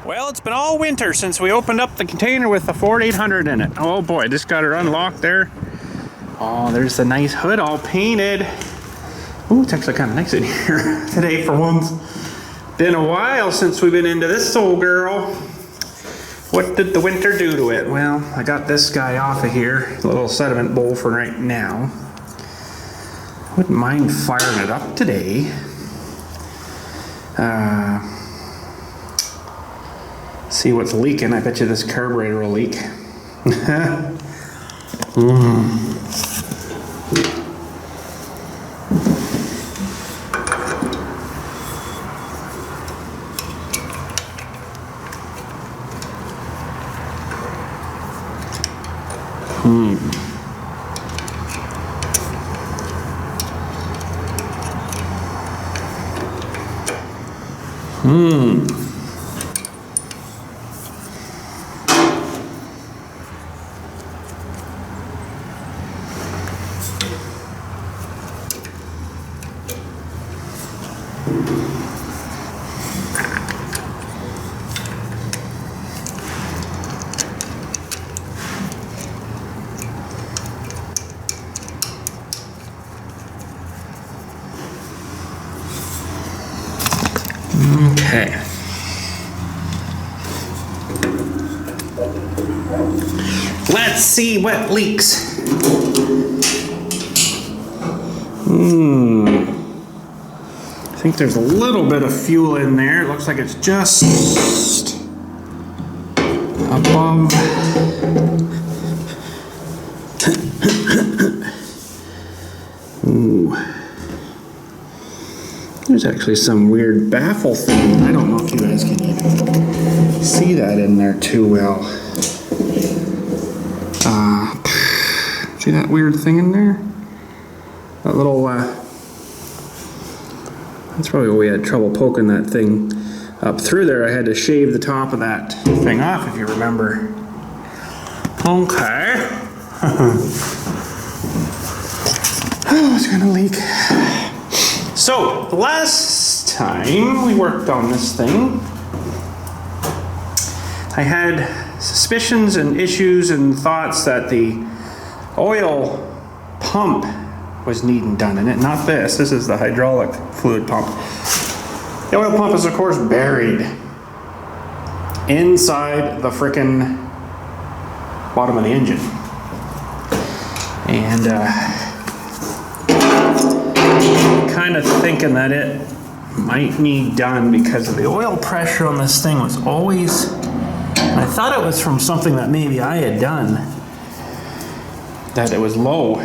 Well, it's been all winter since we opened up the container with the Ford 800 in it. Oh boy, just got her unlocked there. Oh, there's the nice hood all painted. Ooh, it's actually kind of nice in here today for once. Been a while since we've been into this old girl. What did the winter do to it? Well, I got this guy off of here, a little sediment bowl for right now. Wouldn't mind firing it up today. See what's leaking. I bet you this carburetor will leak. Okay. Let's see what leaks. I think there's a little bit of fuel in there. It looks like it's just above. Ooh. There's actually some weird baffle thing. I don't know if you guys can even see that in there too well. See that weird thing in there? That little, that's probably why we had trouble poking that thing up through there. I had to shave the top of that thing off, if you remember. Okay. Oh, it's gonna leak. So, the last time we worked on this thing, I had suspicions and issues and thoughts that the oil pump was needing done in it. Not this. This is the hydraulic fluid pump. The oil pump is, of course, buried inside the frickin' bottom of the engine. And, kind of thinking that it might need done because of the oil pressure on this thing was always, I thought it was from something that maybe I had done, that it was low.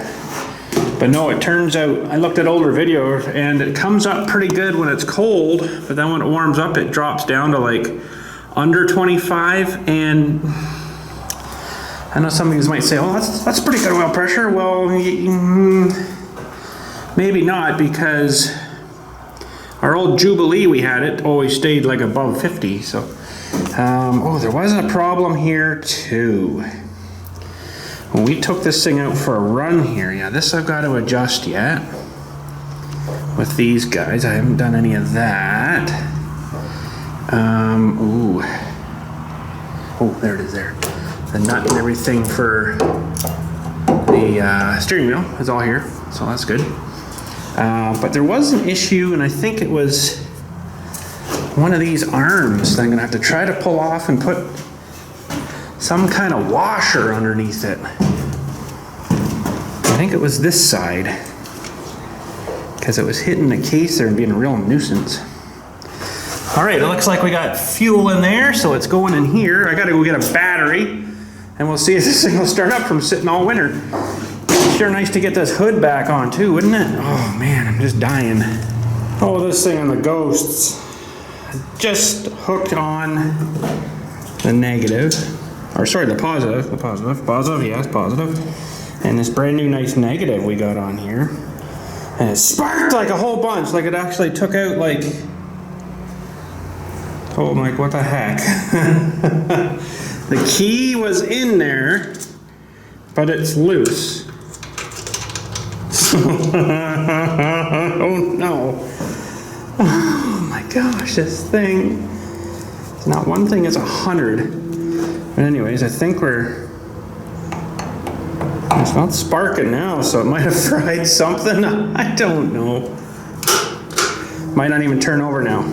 But no, it turns out, I looked at older videos and it comes up pretty good when it's cold, but then when it warms up it drops down to like under 25. And I know some of you might say, oh, that's pretty good oil pressure. Well, maybe not, because our old Jubilee, we had it, always stayed like above 50. So, oh, there was a problem here too. When we took this thing out for a run here, yeah, this I've got to adjust yet. With these guys, I haven't done any of that. Ooh. Oh, there it is there. The nut and everything for the steering wheel is all here, so that's good. But there was an issue, and I think it was one of these arms that I'm gonna have to try to pull off and put some kind of washer underneath it. I think it was this side, because it was hitting the case there and being a real nuisance. All right, it looks like we got fuel in there, so it's going in here. I gotta go get a battery, and we'll see if this thing will start up from sitting all winter. Sure nice to get this hood back on too, wouldn't it? Oh man, I'm just dying. Oh, this thing on the Ghosts. Just hooked on the negative. Or sorry, the positive. The positive, yes, positive. And this brand new nice negative we got on here. And it sparked like a whole bunch. Like it actually took out like... Oh, I'm like, what the heck? The key was in there, but it's loose. Oh no. Oh my gosh, this thing Not one thing is 100. But anyways, I think it's not sparking now, so it might have fried something. I don't know. Might not even turn over now.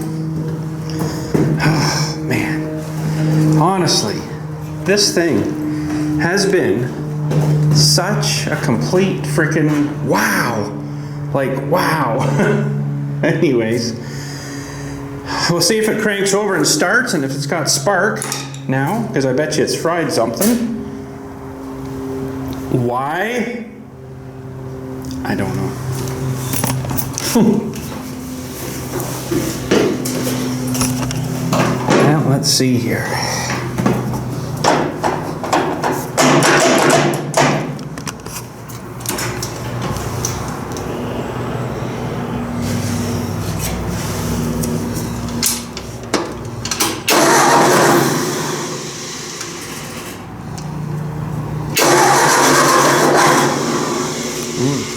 Oh, man. Honestly, this thing has been such a complete freaking wow. Like, wow. Anyways, we'll see if it cranks over and starts, and if it's got spark now, because I bet you it's fried something. Why? I don't know. Well, let's see here.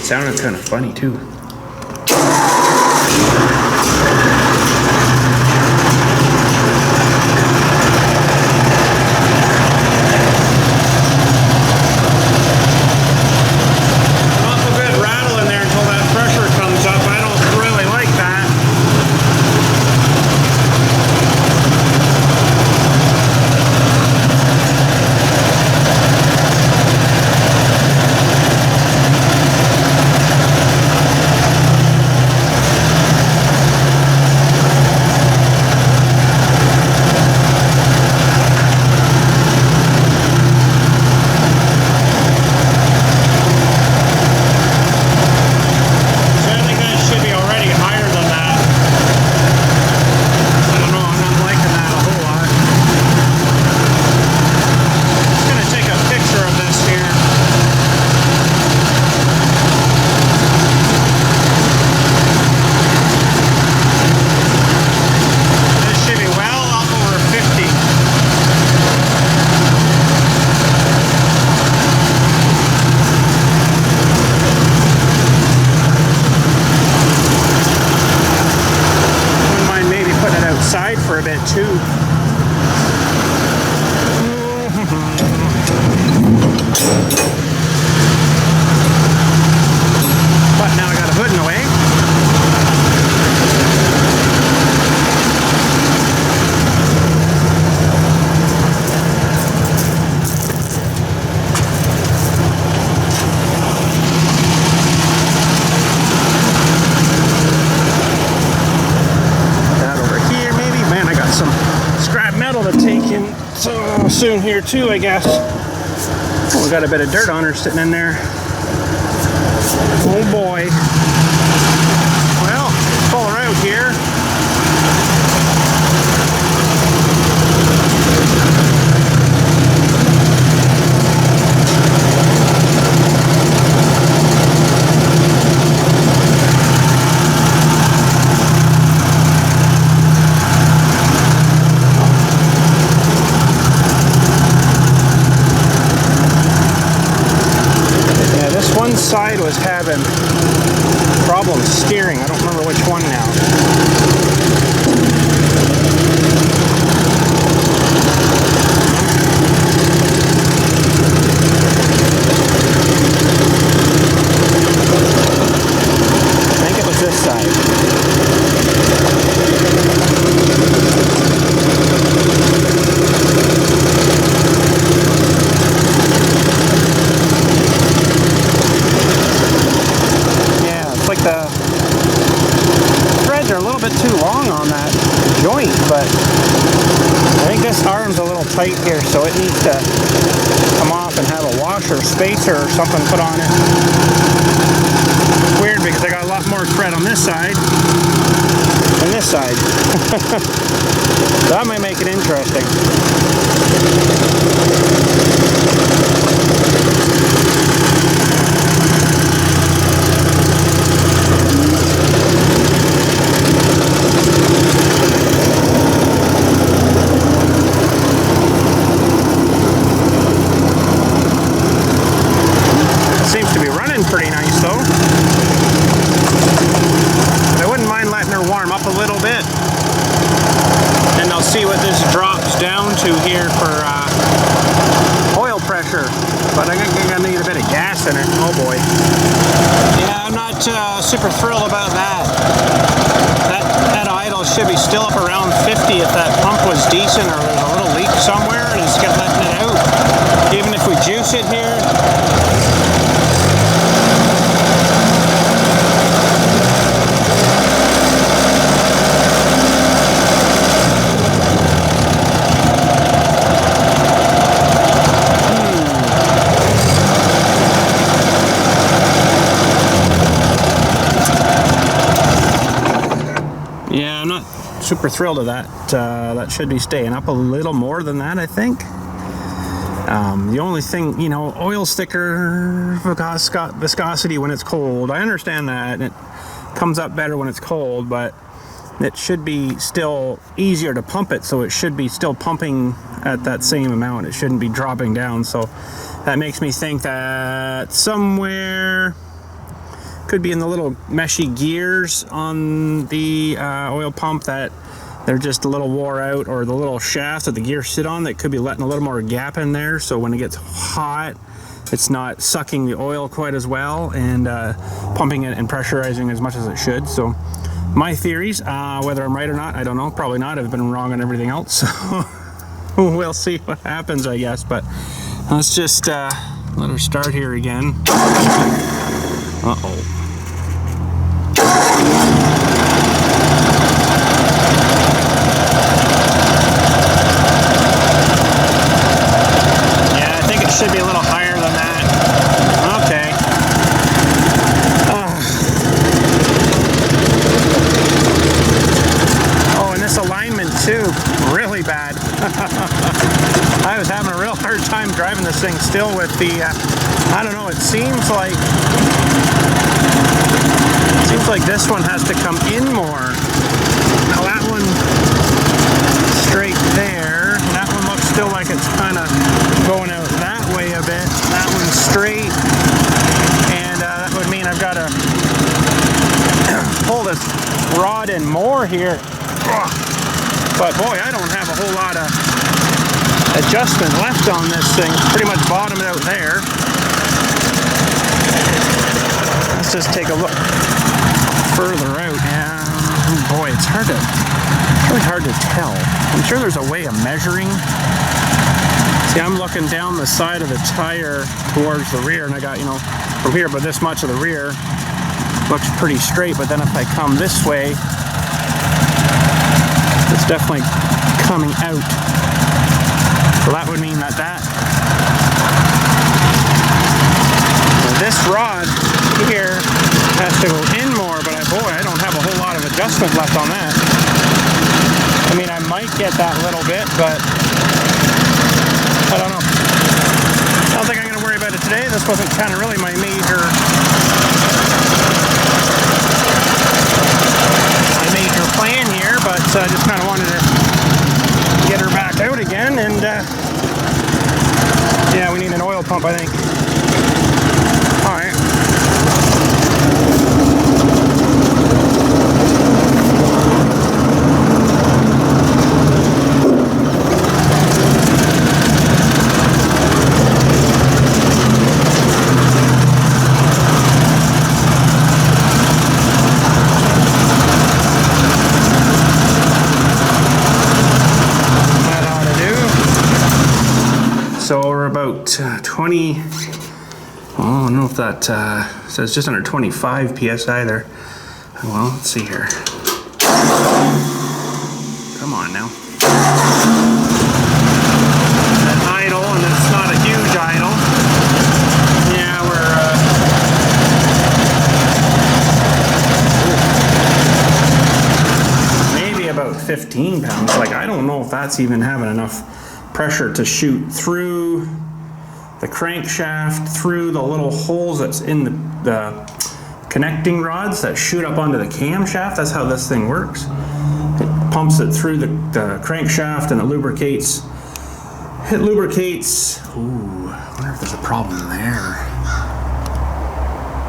Sounded kind of funny too. For a bit too. But now I got a hood in the way. To take in so soon here too, I guess. Oh, we got a bit of dirt on her sitting in there. Oh boy. Well, pull her out here. Side was having problems steering. I don't remember which one now. I think it was this side. The threads are a little bit too long on that joint, but I think this arm's a little tight here, so it needs to come off and have a washer, spacer, or something put on it. It's weird because I got a lot more thread on this side than this side. That might make it interesting. Pretty nice though. But I wouldn't mind letting her warm up a little bit, and I'll see what this drop to here for oil pressure, but I think I'm gonna need a bit of gas in it. Oh boy. Yeah, I'm not super thrilled about that. That idle should be still up around 50 if that pump was decent, or there's a little leak somewhere and it's letting it out. Even if we juice it here. Yeah, I'm not super thrilled with that. That should be staying up a little more than that, I think. The only thing, you know, oil sticker viscosity when it's cold, I understand that, and it comes up better when it's cold, but it should be still easier to pump it, so it should be still pumping at that same amount. It shouldn't be dropping down, so that makes me think that somewhere could be in the little meshy gears on the oil pump that they're just a little wore out, or the little shaft that the gears sit on that could be letting a little more gap in there, so when it gets hot it's not sucking the oil quite as well and pumping it and pressurizing as much as it should. So my theories, whether I'm right or not, I don't know, probably not. I've been wrong on everything else, so we'll see what happens, I guess. But let's just let her start here again. Uh-oh. Should be a little higher than that. Okay. Oh, and this alignment too, really bad. I was having a real hard time driving this thing still with the, I don't know, it seems like this one has to come in more. Now that one straight there, that one looks still like it's kind of going out that way a bit. That one's straight, and that would mean I've got to pull this rod in more here. But boy, I don't have a whole lot of adjustment left on this thing. Pretty much bottomed out there. Let's just take a look further out. Yeah, oh boy, it's really hard to tell. I'm sure there's a way of measuring. See, I'm looking down the side of the tire towards the rear, and I got, you know, from here, but this much of the rear looks pretty straight. But then if I come this way, it's definitely coming out. So that would mean that this rod here has to go in more, but boy, I don't have a whole lot of adjustment left on that. I mean, I might get that little bit, but I don't know. I don't think I'm going to worry about it today. This wasn't kind of really my major plan here, but I just kind of wanted to get her back out again, and yeah, we need an oil pump, I think. All right. So we're about 20, I don't know if that says just under 25 PSI there. Well, let's see here. Come on now. An idle, and it's not a huge idle. Yeah, we're maybe about 15 pounds. Like, I don't know if that's even having enough pressure to shoot through the crankshaft, through the little holes that's in the connecting rods that shoot up onto the camshaft. That's how this thing works. It pumps it through the crankshaft, and it lubricates. It lubricates. Ooh, I wonder if there's a problem there.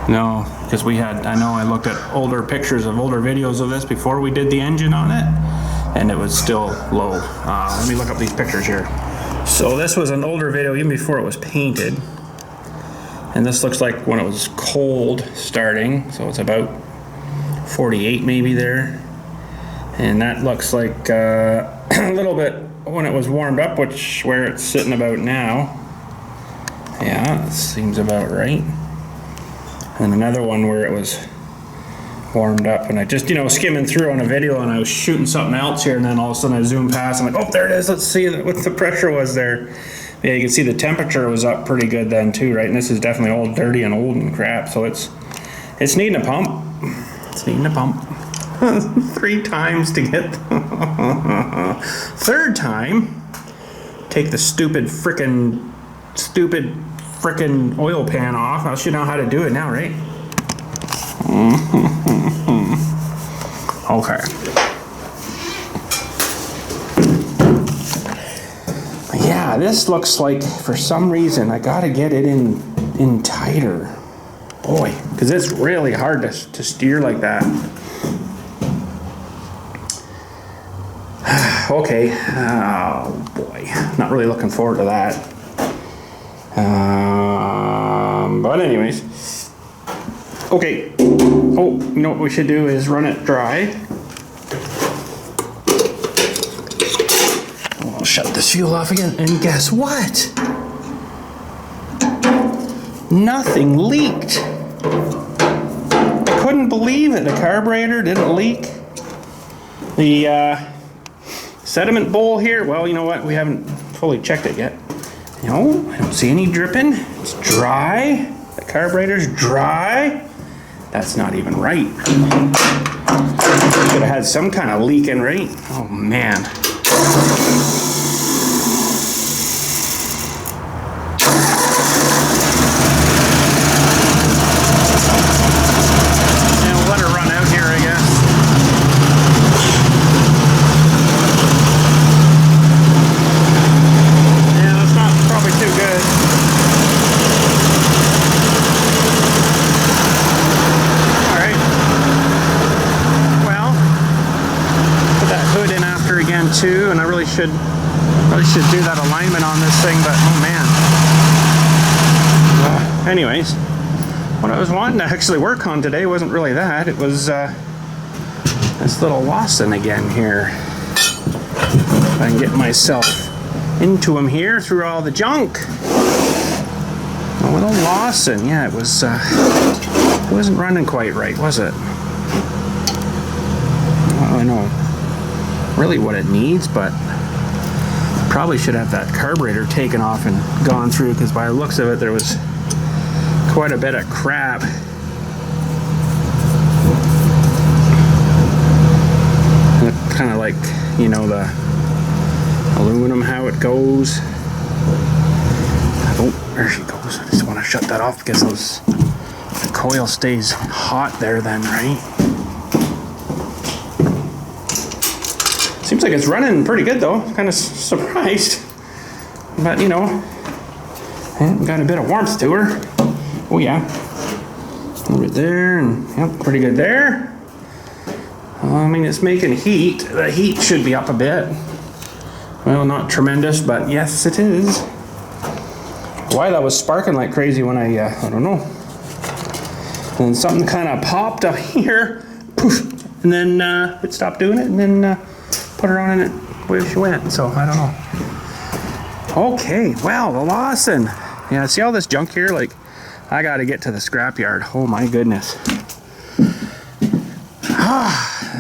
No, because I know I looked at older pictures of older videos of this before we did the engine on it. and it was still low. Let me look up these pictures here. So this was an older video, even before it was painted. And this looks like when it was cold starting, so it's about 48 maybe there. And that looks like a little bit when it was warmed up, where it's sitting about now. Yeah, that seems about right. And another one where it was warmed up, and I just, skimming through on a video, and I was shooting something else here, and then all of a sudden I zoomed past, I'm like, oh, there it is, let's see what the pressure was there. Yeah, you can see the temperature was up pretty good then too, right? And this is definitely all dirty and old and crap, so it's needing a pump. It's needing a pump. 3 times to get third time, take the stupid frickin' oil pan off. I should know how to do it now, right? Okay. Yeah, this looks like, for some reason, I gotta get it in tighter. Boy, because it's really hard to steer like that. Okay, oh boy, not really looking forward to that. But anyways, okay. Oh, you know what we should do is run it dry. I'll shut this fuel off again, and guess what? Nothing leaked. I couldn't believe it. The carburetor didn't leak. The sediment bowl here, well, you know what? We haven't fully checked it yet. No, I don't see any dripping. It's dry. The carburetor's dry. That's not even right. Should have had some kind of leaking, right? Oh man. Yeah, we'll let her run out here, I guess. Yeah, that's not probably too good. Again too, and I really should do that alignment on this thing, but oh man. Anyways, what I was wanting to actually work on today wasn't really that. It was this little Lauson again here. If I can get myself into him here through all the junk. A little Lauson, yeah, it wasn't running quite right, was it? I know really what it needs, but probably should have that carburetor taken off and gone through, because by the looks of it there was quite a bit of crap. Kind of like, the aluminum, how it goes. Oh, there she goes. I just want to shut that off because the coil stays hot there then, right? Seems like it's running pretty good though. Kind of surprised. But got a bit of warmth to her. Oh yeah. Over there, and yep, pretty good there. I mean, it's making heat. The heat should be up a bit. Well, not tremendous, but yes, it is. Why that was sparking like crazy when I don't know. And then something kind of popped up here, poof, and then it stopped doing it, and then put her on and where she went. So I don't know. Okay, well, the Lauson. Yeah, see all this junk here? Like, I got to get to the scrapyard. Oh my goodness.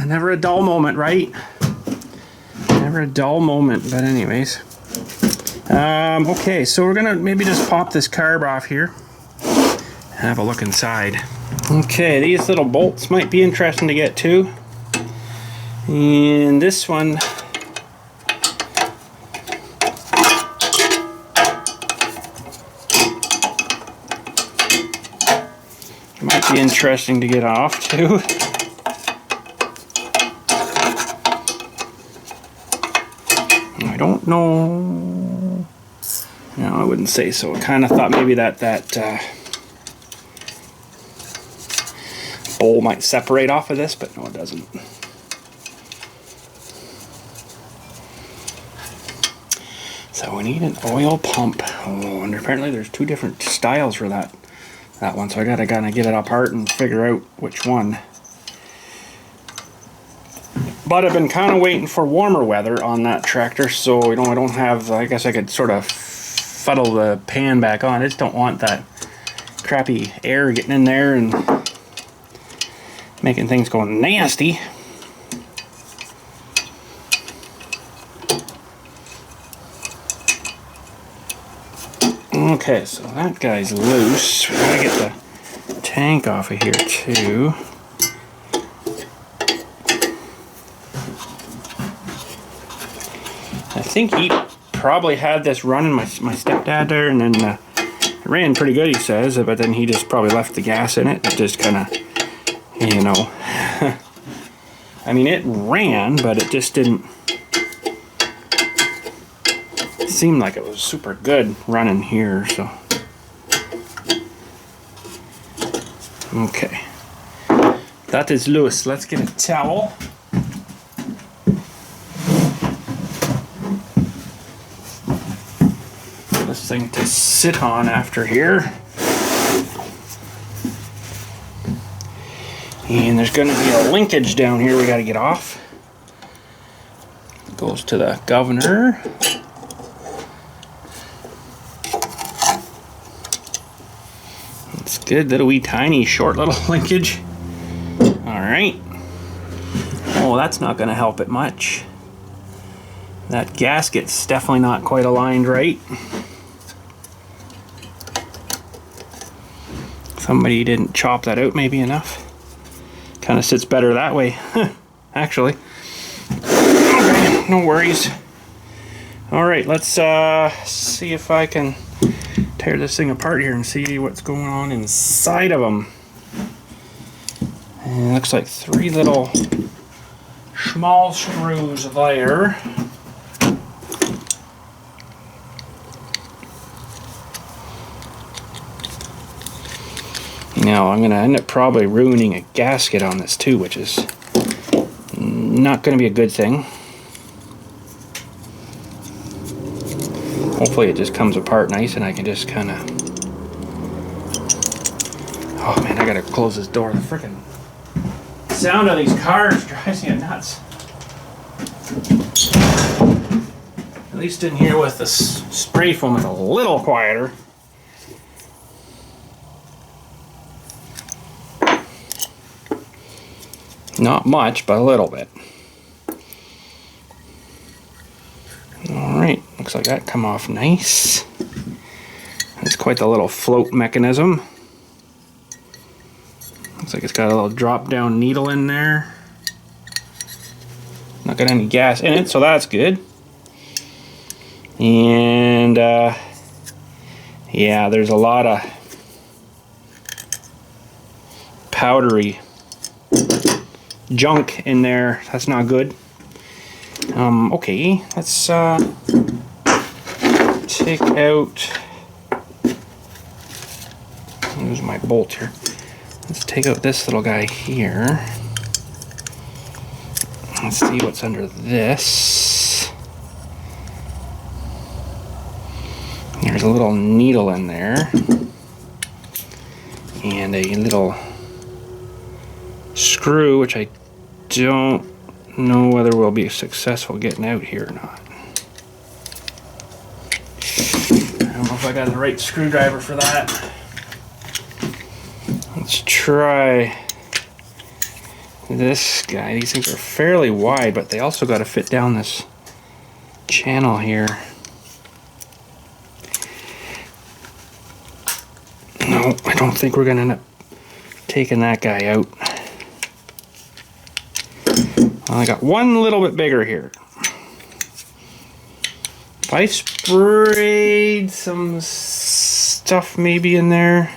Never a dull moment, right? Never a dull moment. But anyways, okay, so we're gonna maybe just pop this carb off here and have a look inside. Okay, these little bolts might be interesting to get too. And this one, might be interesting to get off too. I don't know. No, I wouldn't say so. I kind of thought maybe that bowl might separate off of this, but no, it doesn't. So we need an oil pump. Oh, and apparently there's two different styles for that one. So I gotta kind of get it apart and figure out which one. But I've been kind of waiting for warmer weather on that tractor, so I don't have. I guess I could sort of fuddle the pan back on. I just don't want that crappy air getting in there and making things go nasty. Okay, so that guy's loose. We gotta get the tank off of here too. I think he probably had this running, my stepdad there, and then it ran pretty good, he says, but then he just probably left the gas in it. It just kind of, you know, I mean, it ran, but it just didn't seem like it was super good running here, so. Okay, that is loose. Let's get a towel. This thing to sit on after here. And there's going to be a linkage down here we got to get off. It goes to the governor. It's good, little wee tiny short little linkage. Alright. Oh, that's not going to help it much. That gasket's definitely not quite aligned right. Somebody didn't chop that out maybe enough. Kind of sits better that way, actually. Okay, no worries. Alright, let's see if I can tear this thing apart here and see what's going on inside of them. And it looks like 3 little small screws there. Now I'm going to end up probably ruining a gasket on this too, which is not going to be a good thing. Hopefully it just comes apart nice and I can just kind of... Oh man, I got to close this door. The freaking sound of these cars drives me nuts. At least in here with the spray foam, it's a little quieter. Not much, but a little bit. Alright, looks like that come off nice. It's quite the little float mechanism. Looks like it's got a little drop down needle in there. Not got any gas in it, so that's good. And yeah, there's a lot of powdery junk in there. That's not good. Okay, let's take out, use my bolt here. Let's take out this little guy here. Let's see what's under this. There's a little needle in there and a little screw, which I don't know whether we'll be successful getting out here or not. I don't know if I got the right screwdriver for that. Let's try this guy. These things are fairly wide, but they also got to fit down this channel here. No, I don't think we're going to end up taking that guy out. Well, I got one little bit bigger here. If I sprayed some stuff maybe in there,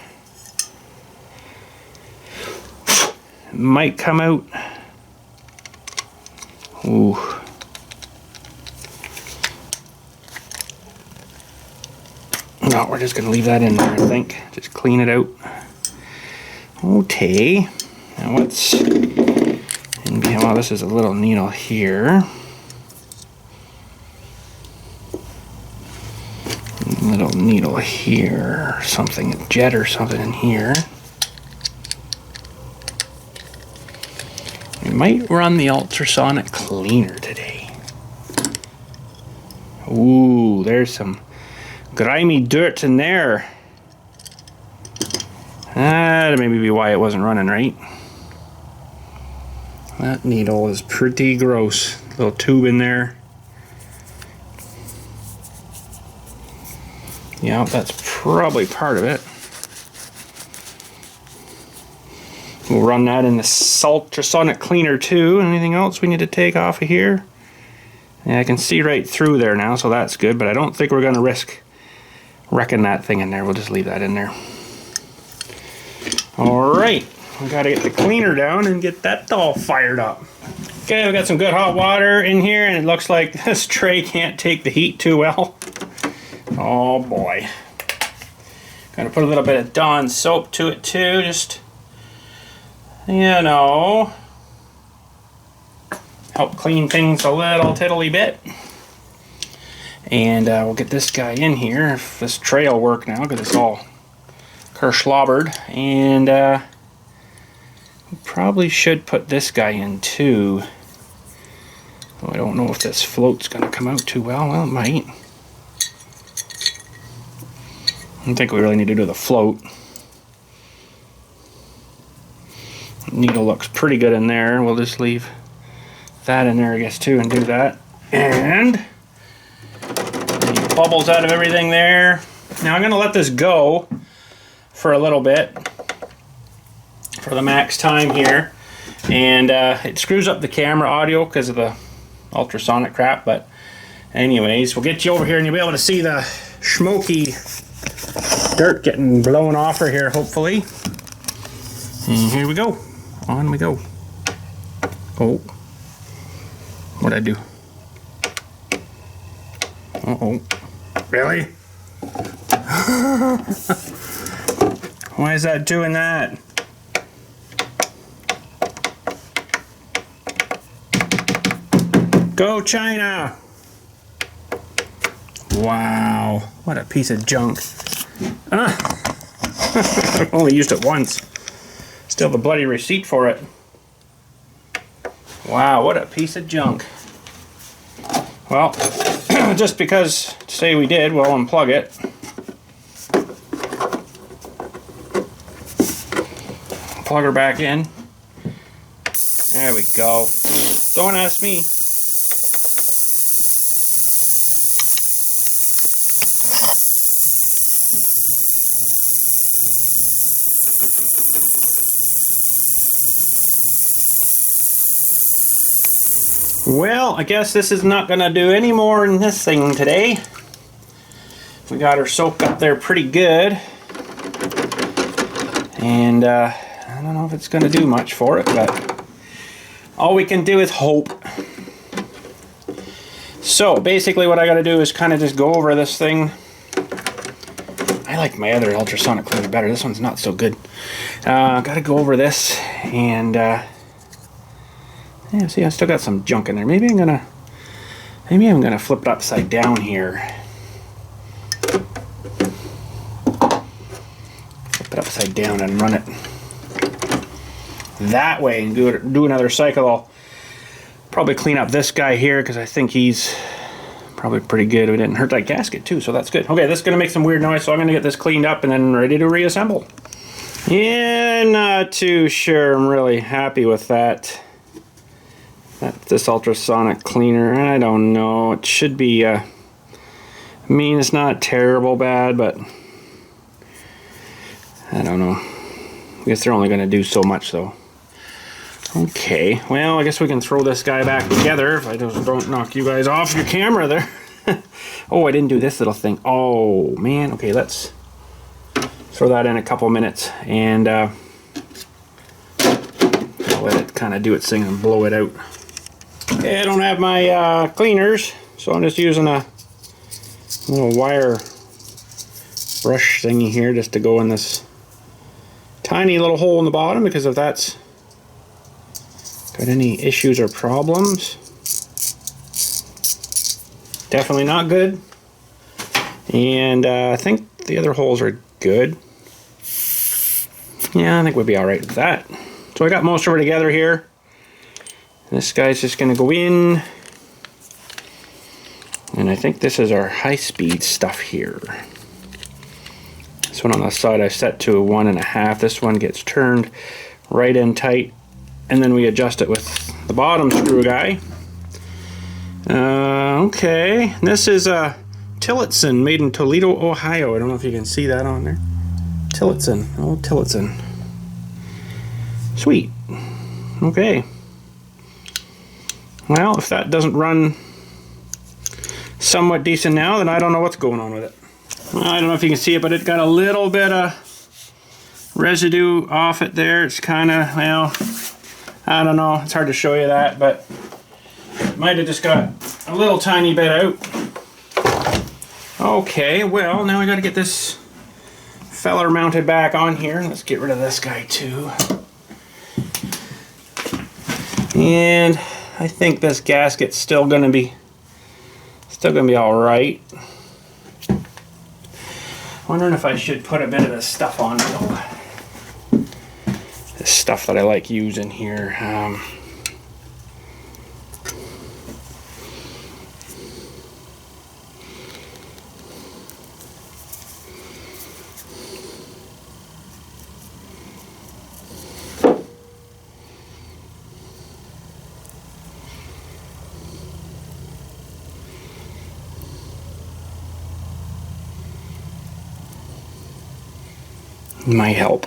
it might come out. Ooh. No, we're just gonna leave that in there, I think. Just clean it out. Okay. Now what's in behind? Well, this is a little needle here. little needle here, or something, a jet or something in here. We might run the ultrasonic cleaner today. Ooh, there's some grimy dirt in there. That may be why it wasn't running right. That needle is pretty gross. Little tube in there. Yeah, that's probably part of it. We'll run that in the ultrasonic cleaner too. Anything else we need to take off of here? Yeah, I can see right through there now, so that's good, but I don't think we're gonna risk wrecking that thing in there. We'll just leave that in there. All right, we gotta get the cleaner down and get that all fired up. Okay, we got some good hot water in here, and it looks like this tray can't take the heat too well. Oh boy. Gonna put a little bit of Dawn soap to it too, just, you know, help clean things a little tiddly bit. And we'll get this guy in here, if this tray will work now, because it's all kerslobbered. And we probably should put this guy in too. Oh, I don't know if this float's gonna come out too well. Well, it might. I don't think we really need to do the float. Needle looks pretty good in there. We'll just leave that in there, I guess, too, and do that. And any bubbles out of everything there. Now I'm going to let this go for a little bit for the max time here. And it screws up the camera audio because of the ultrasonic crap. But anyways, we'll get you over here and you'll be able to see the smoky dirt getting blown off her here, hopefully. And here we go. On we go. Oh. What'd I do? Uh-oh. Really? Why is that doing that? Go China! Wow. What a piece of junk. I've only used it once. Still have a bloody receipt for it. Wow, what a piece of junk. Well, just because, say we did, we'll unplug it. Plug her back in. There we go. Don't ask me. Well, I guess this is not going to do any more than this thing today. We got her soaked up there pretty good. And I don't know if it's going to do much for it, but all we can do is hope. So basically what I got to do is kind of just go over this thing. I like my other ultrasonic cleaner better. This one's not so good. Got to go over this and... yeah, see, I still got some junk in there. Maybe I'm gonna flip it upside down here. Flip it upside down and run it that way and do another cycle. I'll probably clean up this guy here because I think he's probably pretty good. We didn't hurt that gasket too, so that's good. Okay, this is gonna make some weird noise, so I'm gonna get this cleaned up and then ready to reassemble. Yeah, not too sure. I'm really happy with that. This ultrasonic cleaner, I don't know. It should be, I mean, it's not terrible bad, but I don't know. I guess they're only going to do so much, though. Okay, well, I guess we can throw this guy back together if I just don't knock you guys off your camera there. Oh, I didn't do this little thing. Oh, man. Okay, let's throw that in a couple minutes, and I'll let it kind of do its thing and blow it out. Okay, I don't have my cleaners, so I'm just using a little wire brush thingy here just to go in this tiny little hole in the bottom, because if that's got any issues or problems, definitely not good. And I think the other holes are good. Yeah, I think we'll be all right with that. So I got most of it together here. This guy's just going to go in. And I think this is our high-speed stuff here. This one on the side I set to a 1.5. This one gets turned right in tight. And then we adjust it with the bottom screw guy. Okay, this is a Tillotson made in Toledo, Ohio. I don't know if you can see that on there. Tillotson, old Tillotson. Sweet. Okay. Well, if that doesn't run somewhat decent now, then I don't know what's going on with it. Well, I don't know if you can see it, but it got a little bit of residue off it there. It's kind of, well, I don't know. It's hard to show you that, but it might have just got a little tiny bit out. Okay, well, now I got to get this feller mounted back on here. Let's get rid of this guy too. And I think this gasket's still gonna be all right. Wondering if I should put a bit of this stuff on though. This stuff that I like using here. Might help.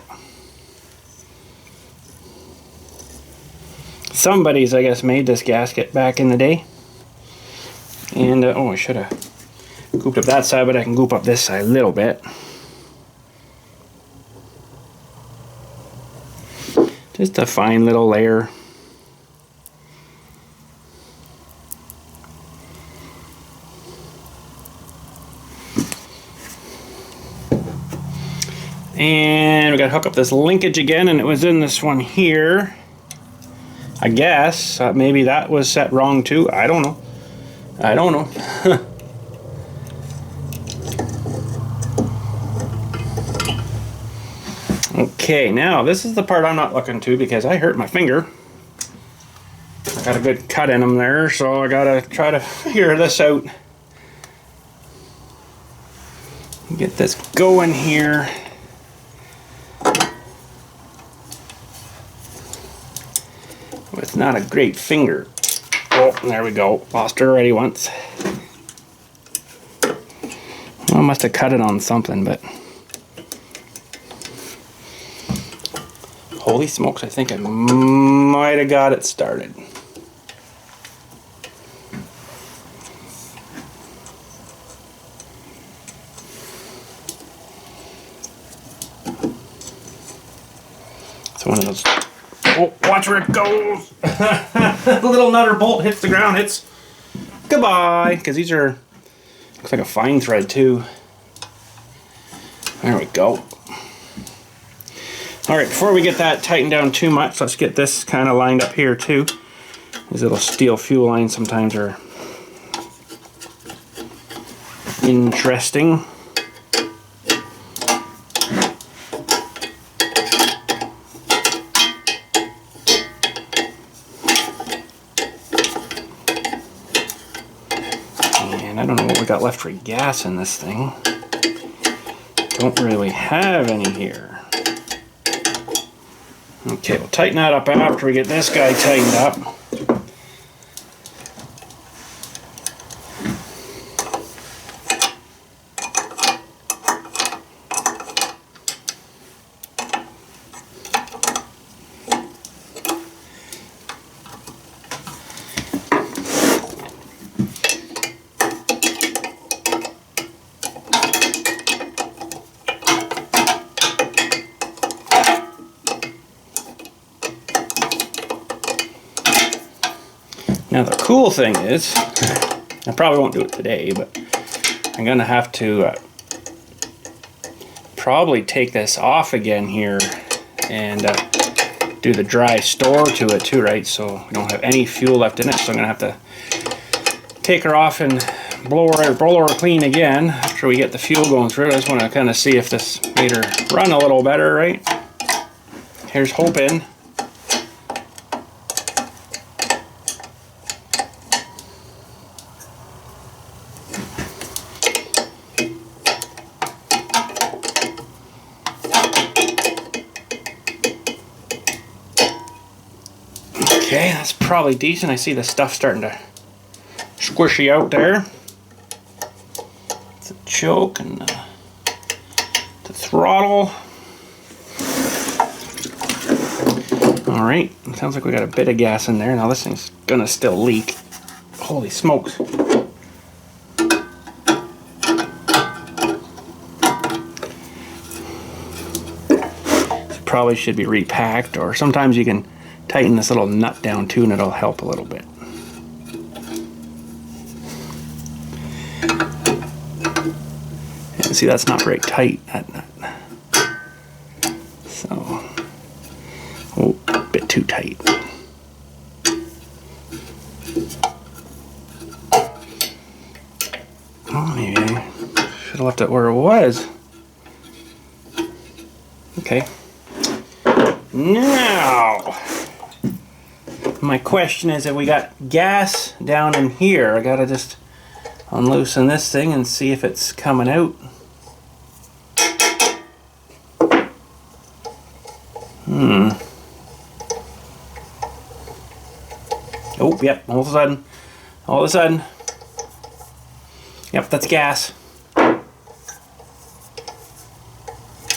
Somebody's, I guess, made this gasket back in the day. And, oh, I should have gooped up that side, but I can goop up this side a little bit. Just a fine little layer. And we got to hook up this linkage again, and it was in this one here. I guess maybe that was set wrong too. I don't know. I don't know. Okay, now this is the part I'm not looking to because I hurt my finger. I got a good cut in them there, so I gotta try to figure this out. Get this going here. It's not a great finger. Oh, there we go. Lost her already once. Well, I must have cut it on something, but holy smokes, I think I might have got it started. It's one of those. Oh, watch where it goes! The little nutter bolt hits the ground, hits goodbye, because these are, looks like a fine thread too. There we go. Alright, before we get that tightened down too much, let's get this kind of lined up here too. These little steel fuel lines sometimes are interesting. And I don't know what we got left for gas in this thing. Don't really have any here. Okay, we'll tighten that up after we get this guy tightened up. Now the cool thing is, I probably won't do it today, but I'm gonna have to probably take this off again here and do the dry store to it too, right? So we don't have any fuel left in it, so I'm gonna have to take her off and blower clean again after we get the fuel going through. I just want to kind of see if this made her run a little better, right? Here's hoping. Okay, that's probably decent. I see the stuff starting to squishy out there. The choke and the throttle. All right, sounds like we got a bit of gas in there. Now this thing's gonna still leak. Holy smokes. This probably should be repacked, or sometimes you can tighten this little nut down too and it'll help a little bit. And see, that's not very tight, that nut. So, oh, a bit too tight. Oh, maybe I should have left it where it was. Okay. Now, my question is, if we got gas down in here, I gotta just unloosen this thing and see if it's coming out. Oh, yep, all of a sudden. Yep, that's gas.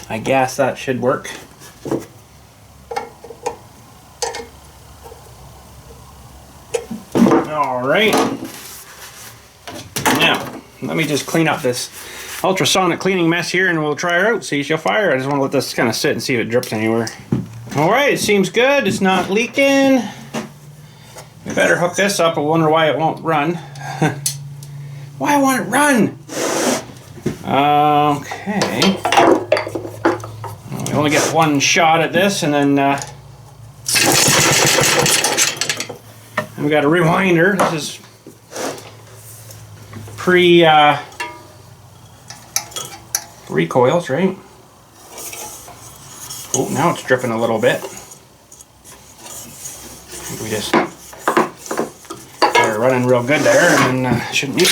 I guess that should work. Alright. Now, let me just clean up this ultrasonic cleaning mess here and we'll try her out, see if she'll fire. I just want to let this kind of sit and see if it drips anywhere. Alright, it seems good. It's not leaking. We better hook this up. I wonder why it won't run. Why won't it run? Okay. We only get one shot at this, and then we got a rewinder. This is recoils, right? Oh, now it's dripping a little bit. We just got her running real good there, and then shouldn't need it.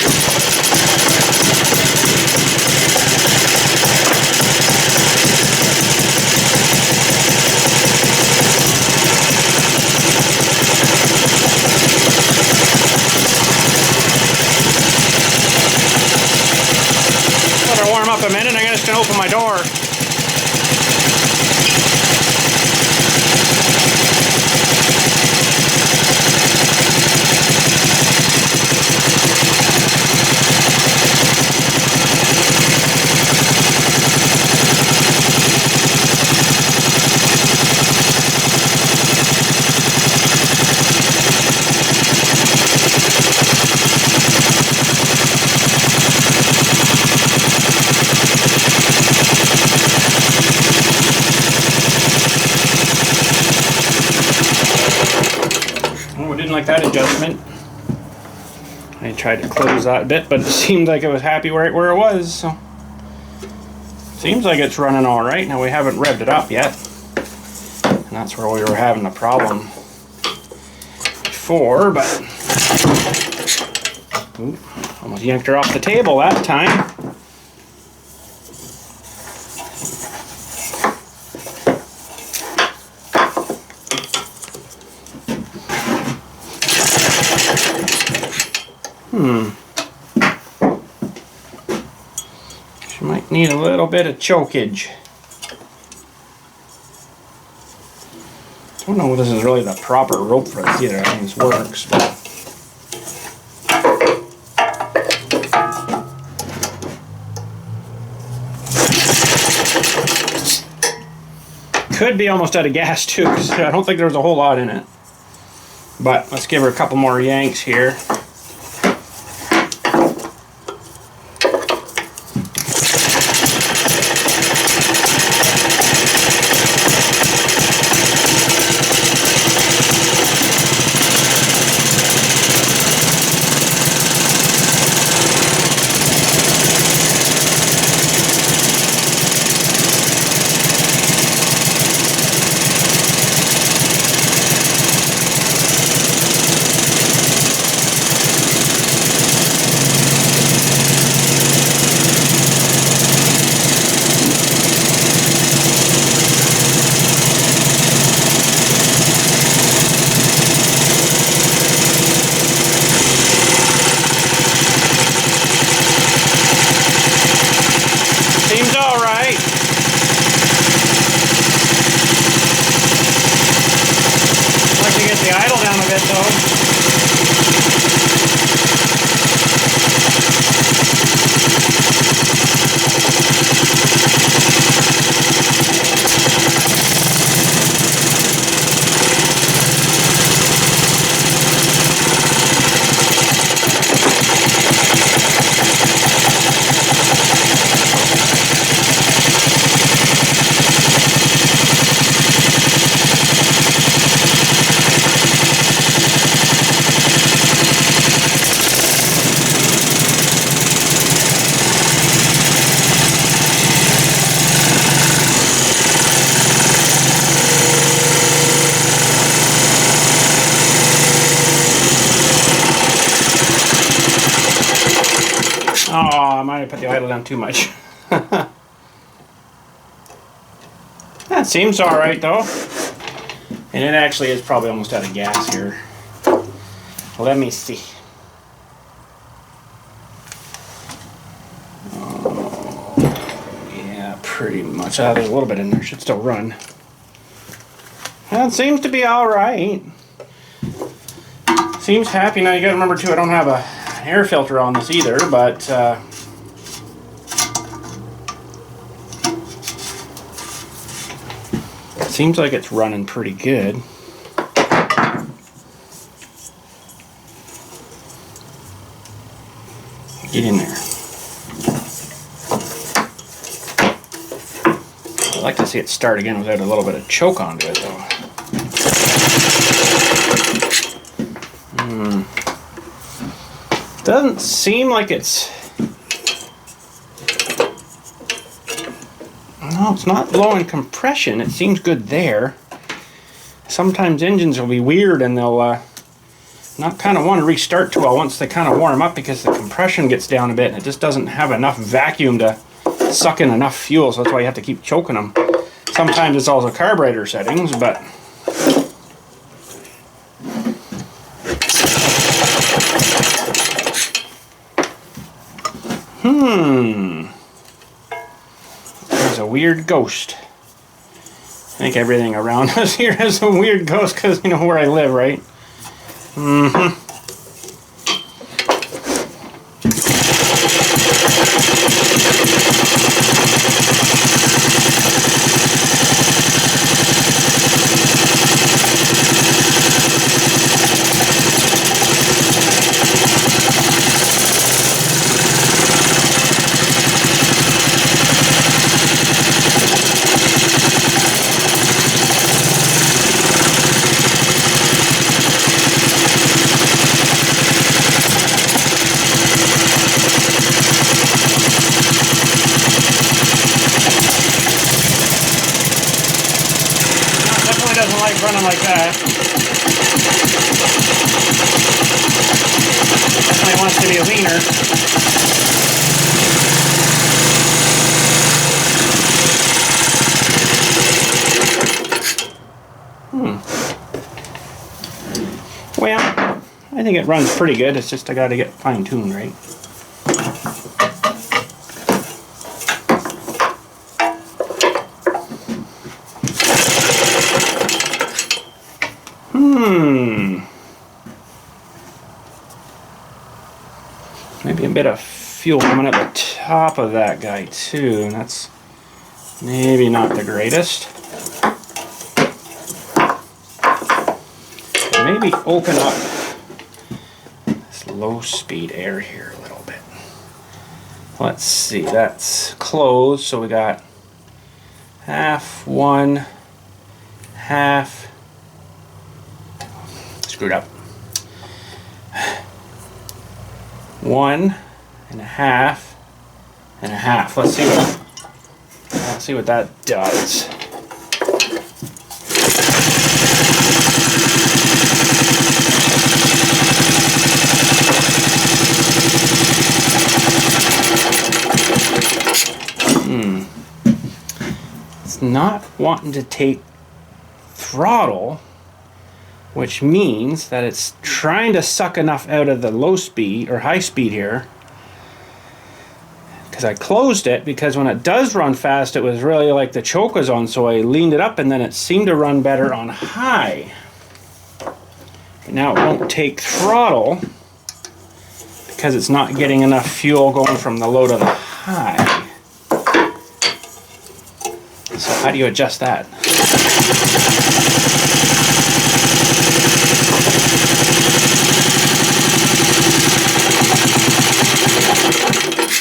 Warm up a minute, I'm just going to open my door. Like that adjustment. I tried to close that a bit, but it seemed like it was happy right where it was. So seems like it's running all right. Now we haven't revved it up yet, and that's where we were having the problem before. But ooh, almost yanked her off the table that time. She might need a little bit of chokeage. I don't know if this is really the proper rope for this either. I think this works, but could be almost out of gas too, because I don't think there was a whole lot in it. But let's give her a couple more yanks here. you idle down too much. That seems alright though. And it actually is probably almost out of gas here. Let me see. Oh, yeah, pretty much. There's a little bit in there. Should still run. That seems to be alright. Seems happy. Now you gotta remember too, I don't have an air filter on this either, but seems like it's running pretty good. Get in there. I'd like to see it start again without a little bit of choke onto it though. Doesn't seem like it's... No, it's not blowing compression. It seems good there. Sometimes engines will be weird and they'll not kind of want to restart too well once they kind of warm up because the compression gets down a bit and it just doesn't have enough vacuum to suck in enough fuel, so that's why you have to keep choking them. Sometimes it's also carburetor settings, but there's a weird ghost. I think everything around us here has a weird ghost because you know where I live, right? Doesn't like running like that. Definitely wants to be leaner. Well, I think it runs pretty good. It's just I got to get fine-tuned, right? Maybe a bit of fuel coming at the top of that guy too, and that's maybe not the greatest. But maybe open up this low speed air here a little bit. Let's see, that's closed, so we got half, one, half, screwed up. 1 1/2 and a half. Let's see what that does. It's not wanting to take throttle, which means that it's trying to suck enough out of the low speed or high speed here, because I closed it, because when it does run fast it was really like the choke was on, so I leaned it up and then it seemed to run better on high. But now it won't take throttle because it's not getting enough fuel going from the low to the high. So how do you adjust that?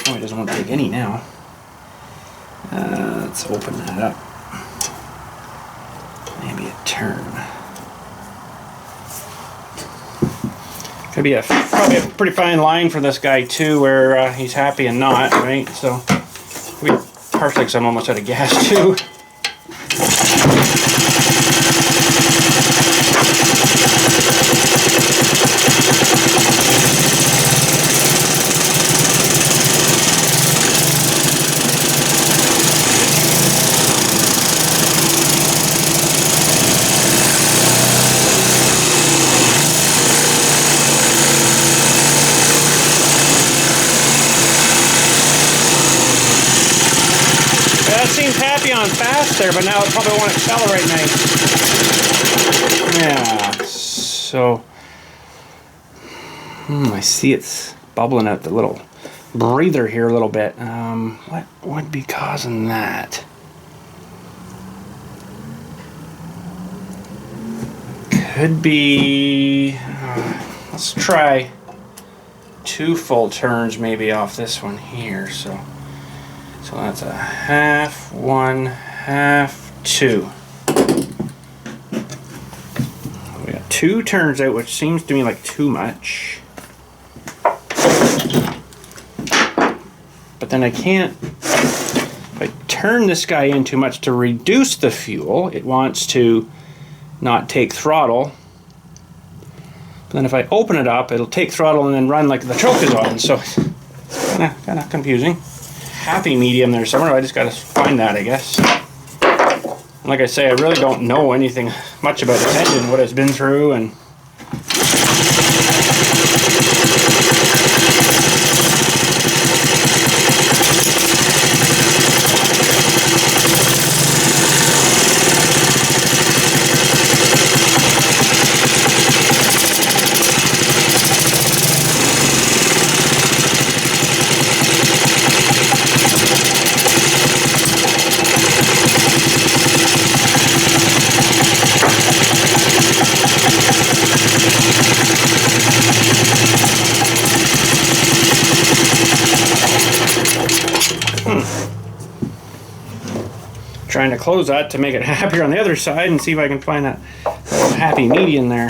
Oh, it doesn't want to take any now. Let's open that up. Maybe a turn. Could be probably a pretty fine line for this guy too, where he's happy and not, right? So partially because I'm almost out of gas too. that seems happy on fast there, but now it probably won't accelerate nice. Yeah, so I see it's bubbling out the little breather here a little bit. What would be causing that? Could be, let's try 2 full turns maybe off this one here. So that's a half, 1, half, 2. We got 2 turns out, which seems to me like too much. But then I can't, if I turn this guy in too much to reduce the fuel, it wants to not take throttle. But then if I open it up, it'll take throttle and then run like the choke is on. So it's kind of confusing. Happy medium there somewhere. I just got to find that, I guess. Like I say, I really don't know anything much about this engine, what it's been through, and trying to close that to make it happier on the other side and see if I can find that little happy medium there.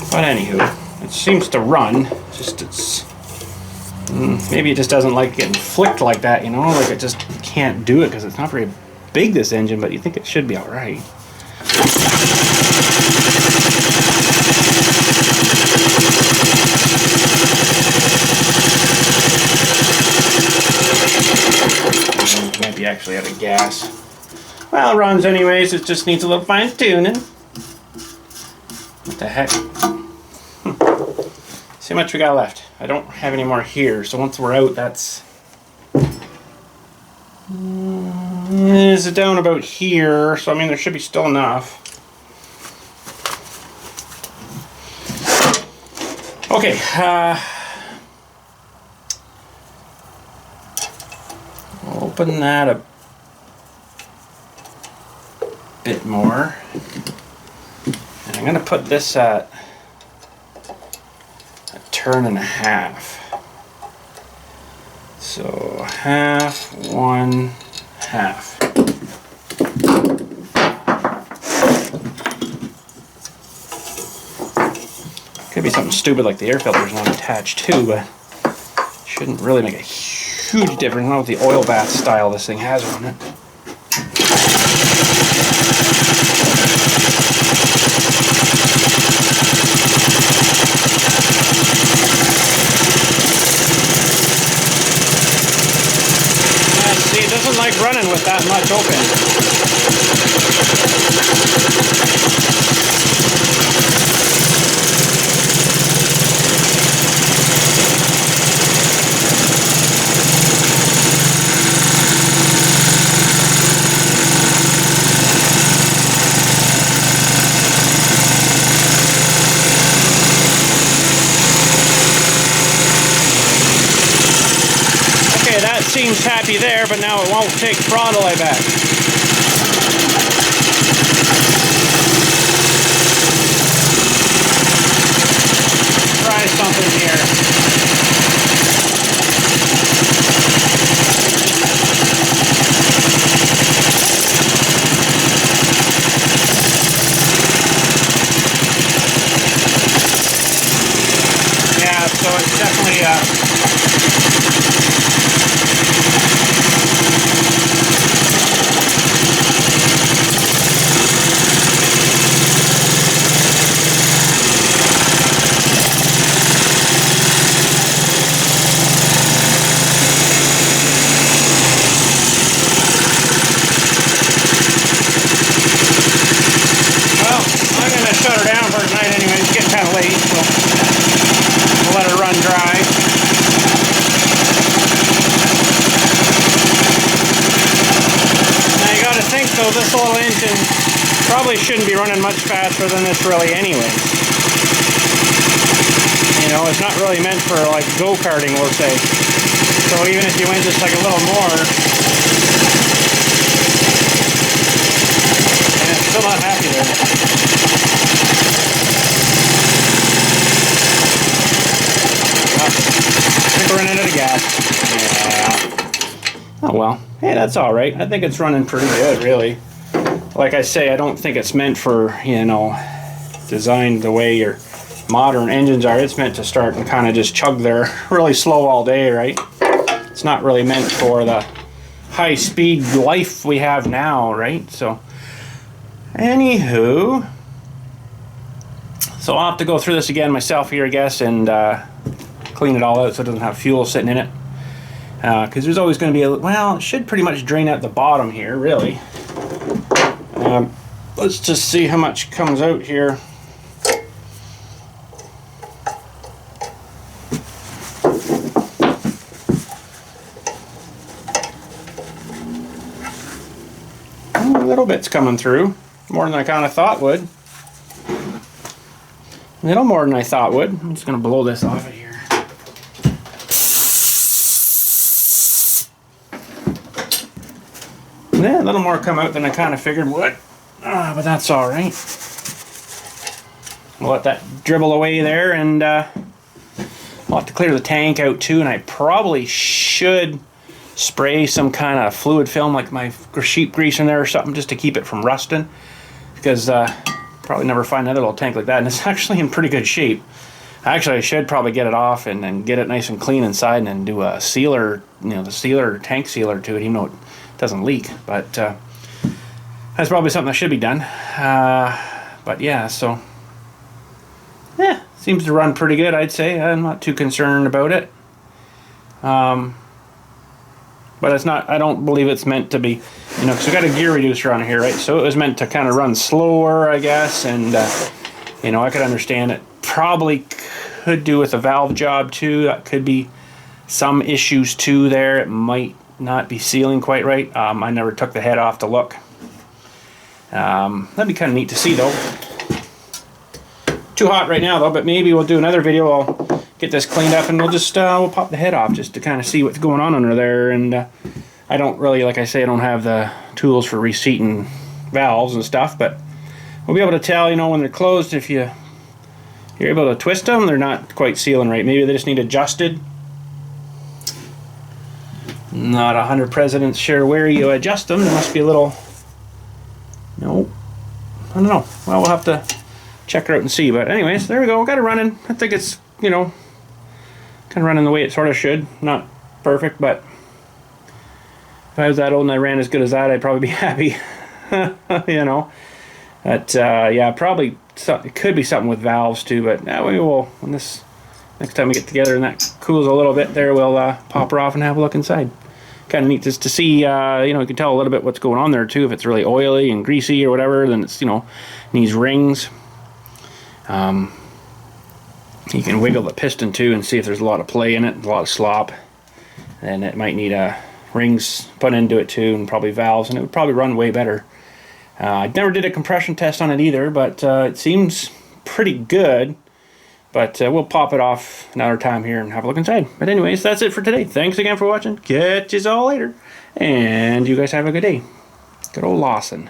But anywho, it seems to run. It's maybe it just doesn't like getting flicked like that, you know, like it just can't do it because it's not very big, this engine, but you think it should be all right. Might be actually out of gas. Well, it runs anyways, it just needs a little fine tuning. What the heck? See how much we got left. I don't have any more here, so once we're out, that's... Is it down about here, so I mean there should be still enough. Okay, open that a bit more. And I'm going to put this at a turn and a half. So half, 1, half. Could be something stupid like the air filter's not attached too, but shouldn't really make a huge difference. Not with the oil bath style this thing has on it. See, it doesn't like running with that much open. That seems happy there, but now it won't take throttle, I bet. Try something here. Yeah, so it's definitely shut her down for tonight anyway. It's getting kind of late, so we'll let her run dry. probably shouldn't be running much faster than this really anyway. You know, it's not really meant for like go-karting, we'll say. So even if you went just like a little more, and it's still not happy there. I think we're running out of gas. Yeah. Oh well. Hey, that's all right. I think it's running pretty good, really. Like I say, I don't think it's meant for, you know, designed the way your modern engines are. It's meant to start and kind of just chug there really slow all day, right? It's not really meant for the high-speed life we have now, right? So, anywho, so I'll have to go through this again myself here, I guess, and clean it all out so it doesn't have fuel sitting in it. Because there's always going to be a, well, it should pretty much drain out the bottom here, really. Let's just see how much comes out here. A little bit's coming through, more than I kind of thought would. A little more than I thought would. I'm just going to blow this off of here. Yeah, a little more come out than I kind of figured would. But that's all right. We'll let that dribble away there, and I'll have to clear the tank out too, and I probably should spray some kind of fluid film like my sheep grease in there or something just to keep it from rusting, because probably never find another little tank like that, and it's actually in pretty good shape. Actually, I should probably get it off and then get it nice and clean inside and then do a sealer, you know, the sealer, tank sealer to it, even though it doesn't leak. But that's probably something that should be done. But yeah, so yeah, seems to run pretty good, I'd say. I'm not too concerned about it. But it's not, I don't believe it's meant to be, you know, because we got a gear reducer on here, right? So it was meant to kind of run slower, I guess, and you know, I could understand it probably could do with a valve job too. That could be some issues too there. It might not be sealing quite right. I never took the head off to look. That'd be kind of neat to see though. Too hot right now though, but maybe we'll do another video. I'll get this cleaned up and we'll just we'll pop the head off just to kind of see what's going on under there. And I don't really, like I say, I don't have the tools for reseating valves and stuff, but we'll be able to tell, you know, when they're closed. If you're able to twist them, they're not quite sealing right. Maybe they just need adjusted. Not 100% sure where you adjust them. There must be a little, nope, I don't know. Well, we'll have to check her out and see. But anyways, there we go. Got it running. I think it's, you know, kind of running the way it sort of should. Not perfect, but if I was that old and I ran as good as that, I'd probably be happy. You know. But yeah, probably it could be something with valves too. But we will, when this next time we get together and that cools a little bit there, we'll pop her off and have a look inside. Kind of neat just to see, you know, you can tell a little bit what's going on there too. If it's really oily and greasy or whatever, then it's, you know, needs rings. You can wiggle the piston too and see if there's a lot of play in it, a lot of slop. And it might need rings put into it too, and probably valves, and it would probably run way better. I never did a compression test on it either, but it seems pretty good. But we'll pop it off another time here and have a look inside. But anyways, that's it for today. Thanks again for watching. Catch you all later. And you guys have a good day. Good old Lauson.